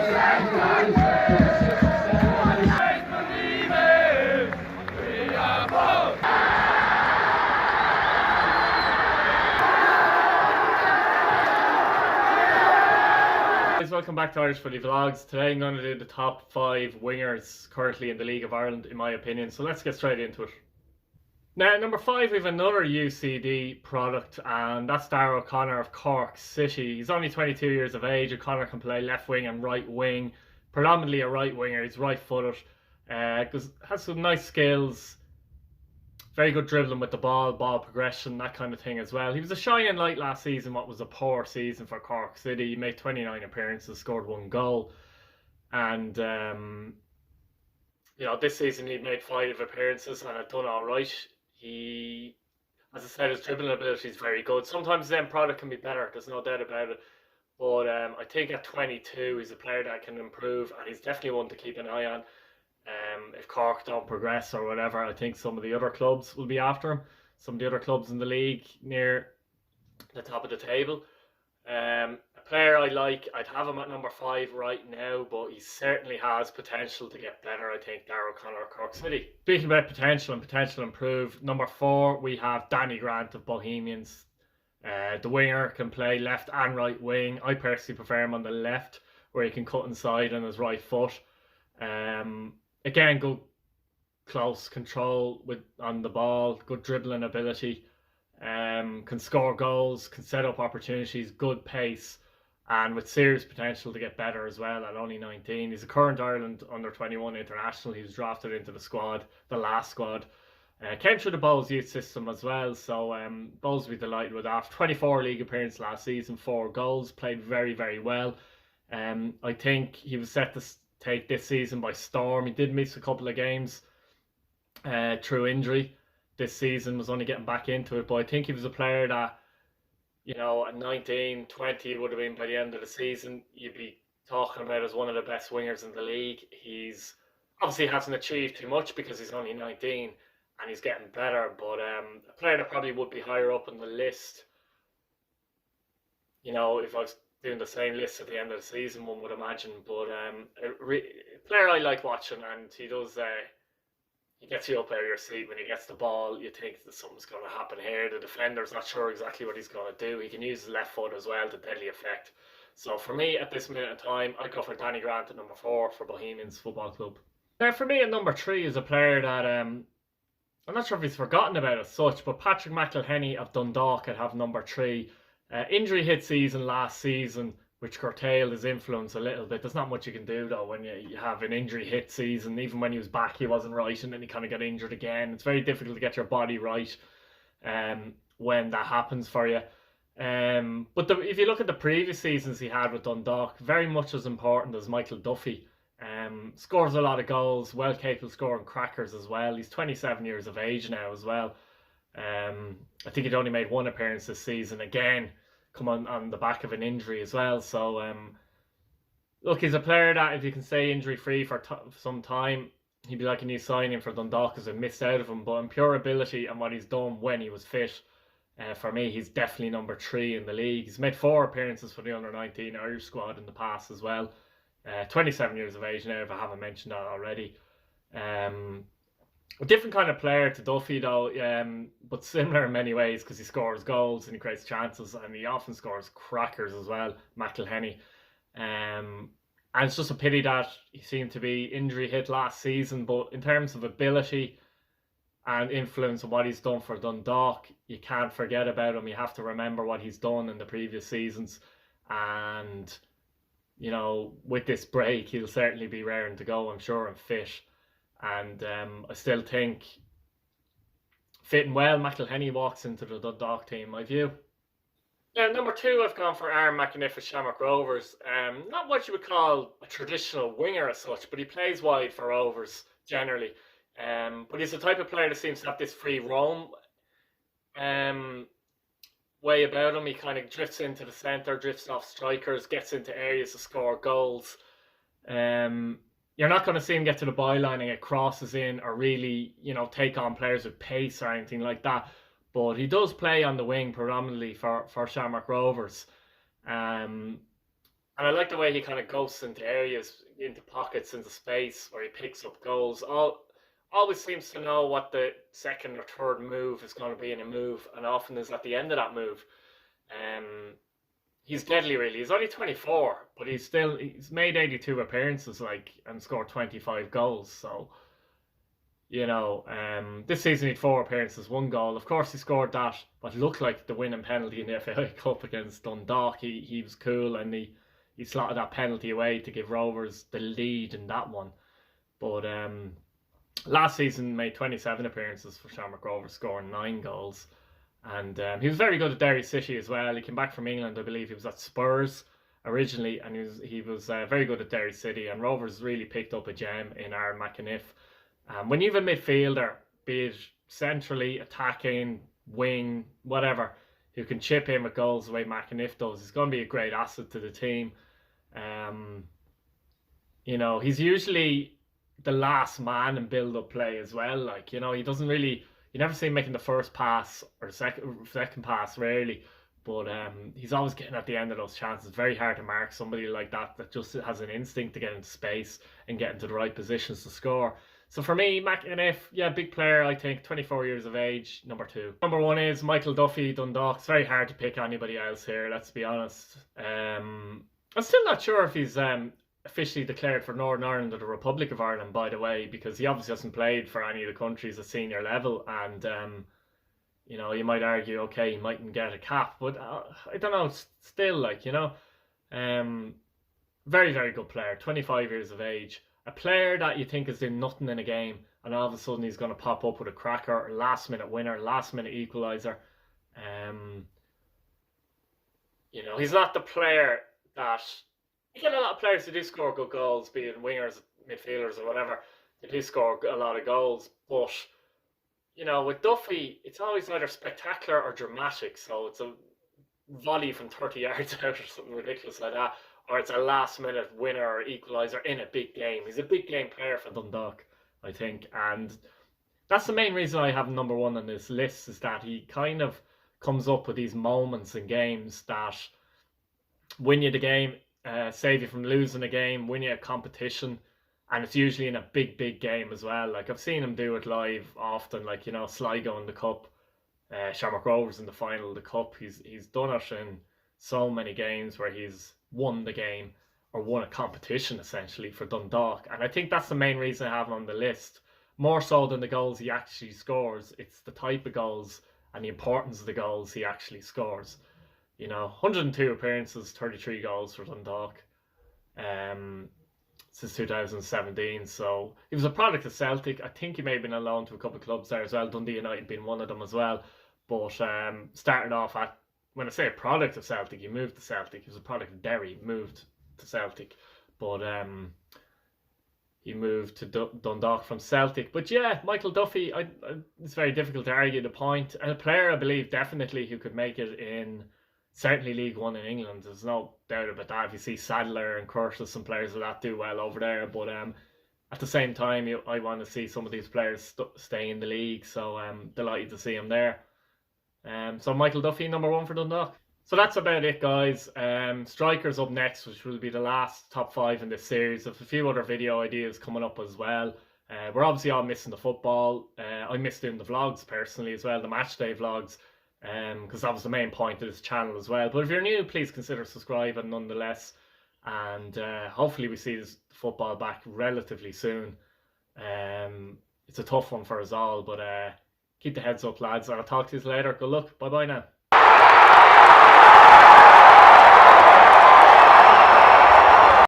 Welcome back to Irish Footy Vlogs. Today I'm going to do the top 5 wingers currently in the League of Ireland, in my opinion. So let's get straight into it. Now, number 5, we have another UCD product, and that's Tyrell Connor of Cork City. He's only 22 years of age. Connor can play left wing and right wing, predominantly a right winger. He's right-footed, has some nice skills. Very good dribbling with the ball progression, that kind of thing as well. He was a shining light last season, what was a poor season for Cork City. He made 29 appearances, scored 1 goal. And, this season he'd made 5 appearances and had done all right. He, as I said, his dribbling ability is very good. Sometimes the end product can be better, there's no doubt about it. But I think at 22, he's a player that can improve, and he's definitely one to keep an eye on. If Cork don't progress or whatever, I think some of the other clubs will be after him. Some of the other clubs in the league near the top of the table. A player I like, I'd have him at number 5 right now, but he certainly has potential to get better. I think Tyrell Connor of Cork City. Speaking about potential and potential improve, number 4 we have Danny Grant of Bohemians. The winger can play left and right wing. I personally prefer him on the left, where he can cut inside on his right foot. Again, good close control on the ball, good dribbling ability, can score goals, can set up opportunities, good pace, and with serious potential to get better as well at only 19. He's a current Ireland under-21 international. He was drafted into the squad, the last squad. Came through the Bowls youth system as well, so Bowls will be delighted with that. 24 league appearances last season, 4 goals, played very, very well. I think he was set to take this season by storm. He did miss a couple of games through injury this season, was only getting back into it, but I think he was a player that, at 19, 20 would have been by the end of the season, you'd be talking about as one of the best wingers in the league. He's obviously hasn't achieved too much because he's only 19 and he's getting better, but a player that probably would be higher up on the list, if I was doing the same list at the end of the season, one would imagine. But a player I like watching, and he does. He gets you up out of your seat when he gets the ball. You think that something's going to happen here. The defender's not sure exactly what he's going to do. He can use his left foot as well to deadly effect. So for me, at this minute in time, I'd go for Danny Grant at number 4 for Bohemians Football Club. Now, for me, at number 3 is a player that I'm not sure if he's forgotten about as such, but Patrick McElhenney of Dundalk I'd have number 3. Injury hit season last season, which curtailed his influence a little bit. There's not much you can do though when you have an injury hit season. Even when he was back, he wasn't right, and then he kind of got injured again. It's very difficult to get your body right when that happens for you. But if you look at the previous seasons he had with Dundalk, very much as important as Michael Duffy. Scores a lot of goals, well capable of scoring crackers as well. He's 27 years of age now as well. I think he'd only made 1 appearance this season, again come on the back of an injury as well. So look, he's a player that if you can stay injury free for some time, he'd be like a new signing for Dundalk, because I missed out of him. But in pure ability and what he's done when he was fit, for me, he's definitely number 3 in the league. He's made 4 appearances for the under-19 Irish squad in the past as well. 27 years of age now, if I haven't mentioned that already. A different kind of player to Duffy though, but similar in many ways, because he scores goals and he creates chances, and he often scores crackers as well, McElhenney. And it's just a pity that he seemed to be injury hit last season, but in terms of ability and influence and what he's done for Dundalk, you can't forget about him. You have to remember what he's done in the previous seasons, and with this break, he'll certainly be raring to go, I'm sure, and fit. And I still think, fitting well, McElhenney walks into the Dundalk team, my view. Now, number 2, I've gone for Aaron McElhenney for Shamrock Rovers. Not what you would call a traditional winger as such, but he plays wide for Rovers generally. But he's the type of player that seems to have this free roam way about him. He kind of drifts into the centre, drifts off strikers, gets into areas to score goals. You're not going to see him get to the byline and get crosses in, or really, take on players with pace or anything like that. But he does play on the wing predominantly for Shamrock Rovers. And I like the way he kind of ghosts into areas, into pockets, into space where he picks up goals. Always seems to know what the second or third move is going to be in a move, and often is at the end of that move. Um, he's deadly, really. He's only 24, but he's made 82 appearances, like, and scored 25 goals. So this season he had 4 appearances, 1 goal. Of course, he scored that what looked like the winning penalty in the FAI Cup against Dundalk. He was cool, and he slotted that penalty away to give Rovers the lead in that one. But last season made 27 appearances for Shamrock Rovers, scoring 9 goals. And he was very good at Derry City as well. He came back from England, I believe. He was at Spurs originally, and he was very good at Derry City. And Rovers really picked up a gem in Aaron McElhenney. When you have a midfielder, be it centrally, attacking, wing, whatever, who can chip in with goals the way McElhenney does, he's going to be a great asset to the team. He's usually the last man in build-up play as well. Like, he doesn't really, you never see him making the first pass or second pass, rarely. But he's always getting at the end of those chances. Very hard to mark somebody like that just has an instinct to get into space and get into the right positions to score. So for me, McElhenney, yeah, big player, I think, 24 years of age, number 2. Number 1 is Michael Duffy, Dundalk. It's very hard to pick anybody else here, let's be honest. I'm still not sure if he's officially declared for Northern Ireland or the Republic of Ireland, by the way, because he obviously hasn't played for any of the countries at senior level. And, you might argue, okay, he mightn't get a cap, but I don't know, still, like, very, very good player, 25 years of age. A player that you think is doing nothing in a game, and all of a sudden he's going to pop up with a cracker, last minute winner, last minute equaliser. He's not the player that you get a lot of players who do score good goals, be it wingers, midfielders, or whatever. They do score a lot of goals, but with Duffy, it's always either spectacular or dramatic. So it's a volley from 30 yards out or something ridiculous like that, or it's a last minute winner or equaliser in a big game. He's a big game player for Dundalk, I think, and that's the main reason I have him number 1 on this list, is that he kind of comes up with these moments in games that win you the game, save you from losing a game, win you a competition, and it's usually in a big, big game as well. Like, I've seen him do it live often, like, Sligo in the Cup, Shamrock Rovers in the final of the Cup. He's done it in so many games where he's won the game or won a competition essentially for Dundalk, and I think that's the main reason I have him on the list, more so than the goals he actually scores. It's the type of goals and the importance of the goals he actually scores. 102 appearances, 33 goals for Dundalk since 2017. So he was a product of Celtic. I think he may have been on loan to a couple of clubs there as well, Dundee United being one of them as well. But starting off at, when I say a product of Celtic, he moved to Celtic. He was a product of Derry, moved to Celtic. But he moved to Dundalk from Celtic. But yeah, Michael Duffy, it's very difficult to argue the point. And a player, I believe, definitely who could make it in certainly League One in England. There's no doubt about that. If you see Sadler and Curtis and players like that do well over there. But at the same time, I want to see some of these players stay in the league. So I'm delighted to see him there. So Michael Duffy, number 1 for Dundalk. So that's about it, guys. Strikers up next, which will be the last top 5 in this series. There's a few other video ideas coming up as well. We're obviously all missing the football. I miss doing the vlogs personally as well, the matchday vlogs, because that was the main point of this channel as well. But if you're new, please consider subscribing nonetheless. And hopefully we see this football back relatively soon. It's a tough one for us all, but keep the heads up, lads. I'll talk to you later. Good luck. Bye bye now.